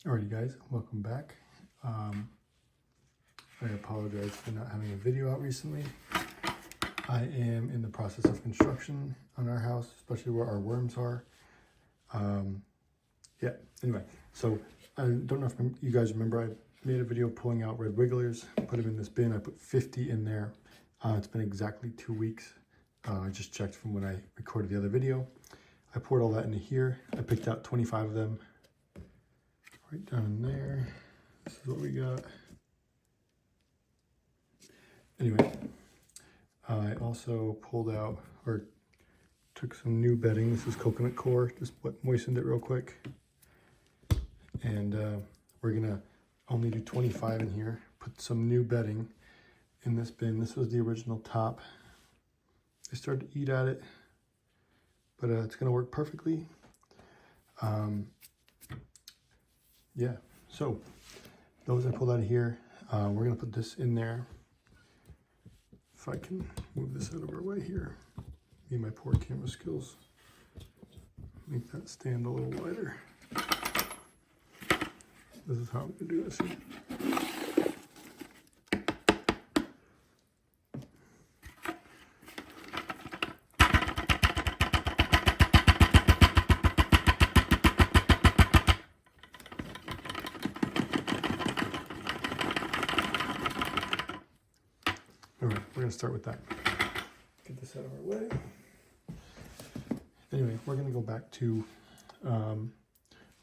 Alrighty guys, welcome back. I apologize for not having a video out recently. I am in the process of construction on our house, especially where our worms are. Anyway, so I don't know if you guys remember, I made a video pulling out red wigglers, put them in this bin. I put 50 in there. It's been exactly 2 weeks. I just checked from when I recorded the other video. I poured all that into here. I picked out 25 of them. Right down in there. This is what we got. Anyway, I also pulled out or took some new bedding. This is coconut core, just moistened it real quick. And we're gonna only do 25 in here. Put some new bedding in this bin. This was the original top. I started to eat at it, but it's gonna work perfectly. Yeah, so those I pulled out of here. We're gonna put this in there. If I can move this out of our way here. Me and my poor camera skills. Make that stand a little wider. This is how I'm gonna do this here. All right, we're gonna start with that. Get this out of our way. Anyway, we're gonna go back to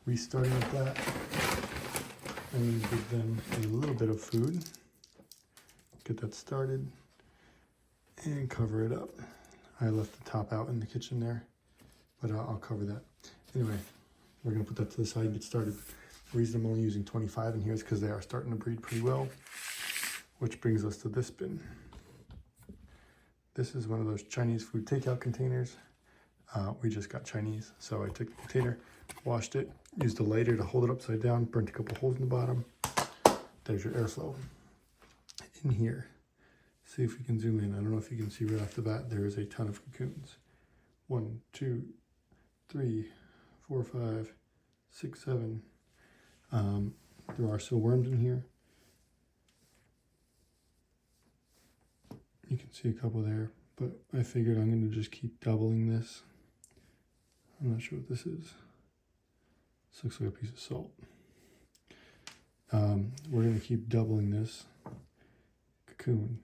restarting with that. And give them a little bit of food. Get that started and cover it up. I left the top out in the kitchen there, but I'll cover that. Anyway, we're gonna put that to the side and get started. The reason I'm only using 25 in here is because they are starting to breed pretty well, which brings us to this bin. This is one of those Chinese food takeout containers. We just got Chinese, so I took the container, washed it, used a lighter to hold it upside down, burnt a couple holes in the bottom. There's your airflow. In here, see if we can zoom in. I don't know if you can see right off the bat, there is a ton of cocoons. 1, 2, 3, 4, 5, 6, 7. There are still worms in here. You can see a couple there, but I figured I'm going to just keep doubling this. I'm not sure what this is. This looks like a piece of salt. We're going to keep doubling this. Cocoon.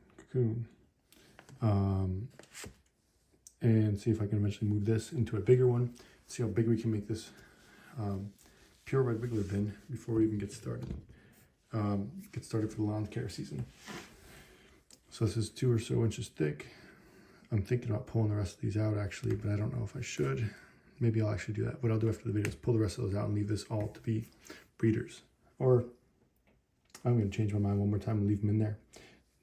And see if I can eventually move this into a bigger one. See how big we can make this pure red wiggler bin before we even get started. Get started for the lawn care season. So this is 2 or so inches thick. I'm thinking about pulling the rest of these out actually, but I don't know if I should. Maybe I'll actually do that. What I'll do after the video is pull the rest of those out and leave this all to be breeders. Or I'm going to change my mind one more time and leave them in there.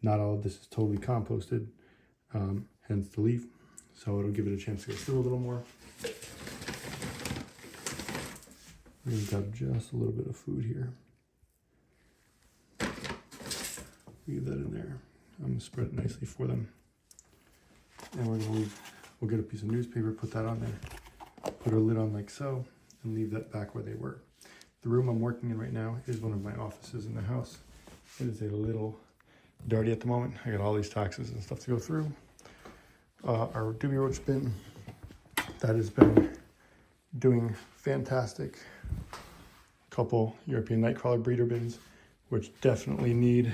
Not all of this is totally composted, hence the leaf. So it'll give it a chance to get through a little more. We've got just a little bit of food here. Leave that in there. I'm going to spread it nicely for them. And we'll get a piece of newspaper, put that on there, put a lid on like so, and leave that back where they were. The room I'm working in right now is one of my offices in the house. It is a little dirty at the moment. I got all these taxes and stuff to go through. Our doobie roach bin, that has been doing fantastic. Couple European nightcrawler breeder bins, which definitely need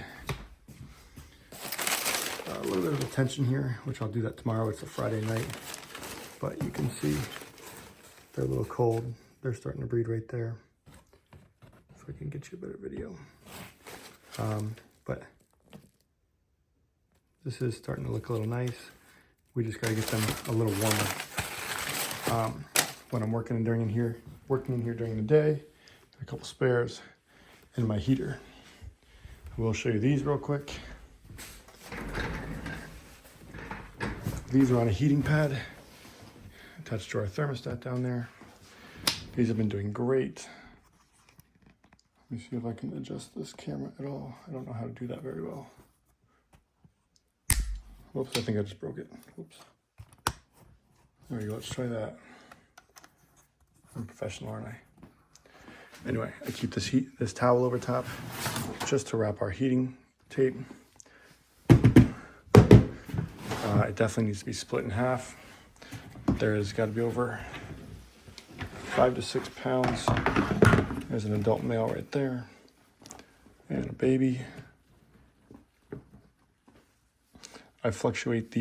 a little bit of attention here, which I'll do that tomorrow. It's a Friday night, but you can see they're a little cold. They're starting to breed right there. If I can get you a better video. But this is starting to look a little nice. We just gotta get them a little warmer. When I'm working in here during the day, a couple spares and my heater. We'll show you these real quick. These are on a heating pad attached to our thermostat down there. These have been doing great. Let me see if I can adjust this camera at all. I don't know how to do that very well. Whoops, I think I just broke it. Whoops. There we go, let's try that. I'm professional, aren't I? Anyway, I keep this towel over top just to wrap our heating tape. It definitely needs to be split in half. There's got to be over 5 to 6 pounds. There's an adult male right there, and a baby. I fluctuate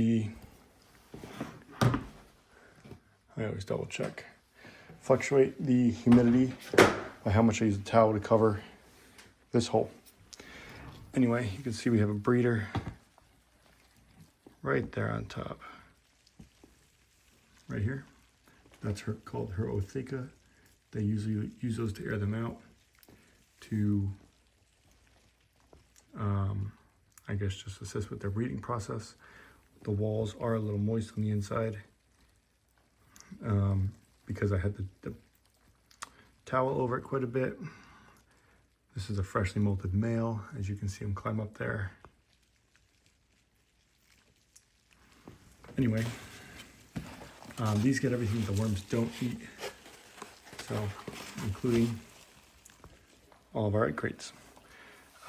I always double check. Fluctuate the humidity by how much I use the towel to cover this hole. Anyway, you can see we have a breeder right there on top. Right here. That's called her Otheca. They usually use those to air them out to, I guess, just assist with their breeding process. The walls are a little moist on the inside because I had the towel over it quite a bit. This is a freshly molted male. As you can see him climb up there. Anyway, these get everything the worms don't eat, so including all of our egg crates.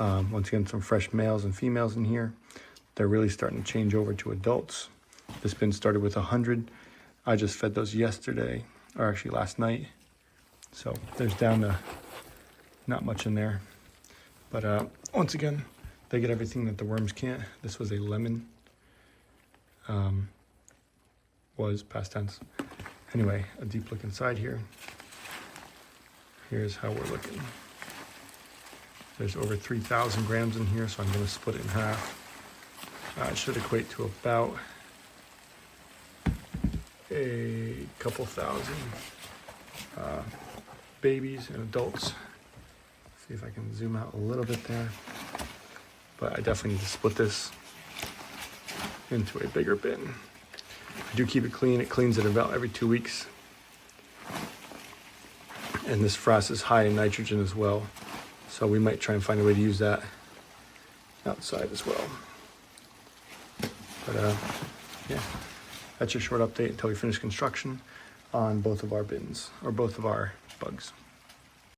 Once again, some fresh males and females in here. They're really starting to change over to adults. This bin started with 100. I just fed those yesterday, or actually last night. So there's down to not much in there. But once again, they get everything that the worms can't. This was a lemon. Was past tense. Anyway, a deep look inside here. Here's how we're looking. There's over 3,000 grams in here, so I'm going to split it in half. It should equate to about a couple thousand babies and adults. See if I can zoom out a little bit there. But I definitely need to split this into a bigger bin. I do keep it clean. It cleans it about every 2 weeks. And this frass is high in nitrogen as well. So we might try and find a way to use that outside as well. But yeah, that's your short update until we finish construction on both of our bins, or both of our bugs.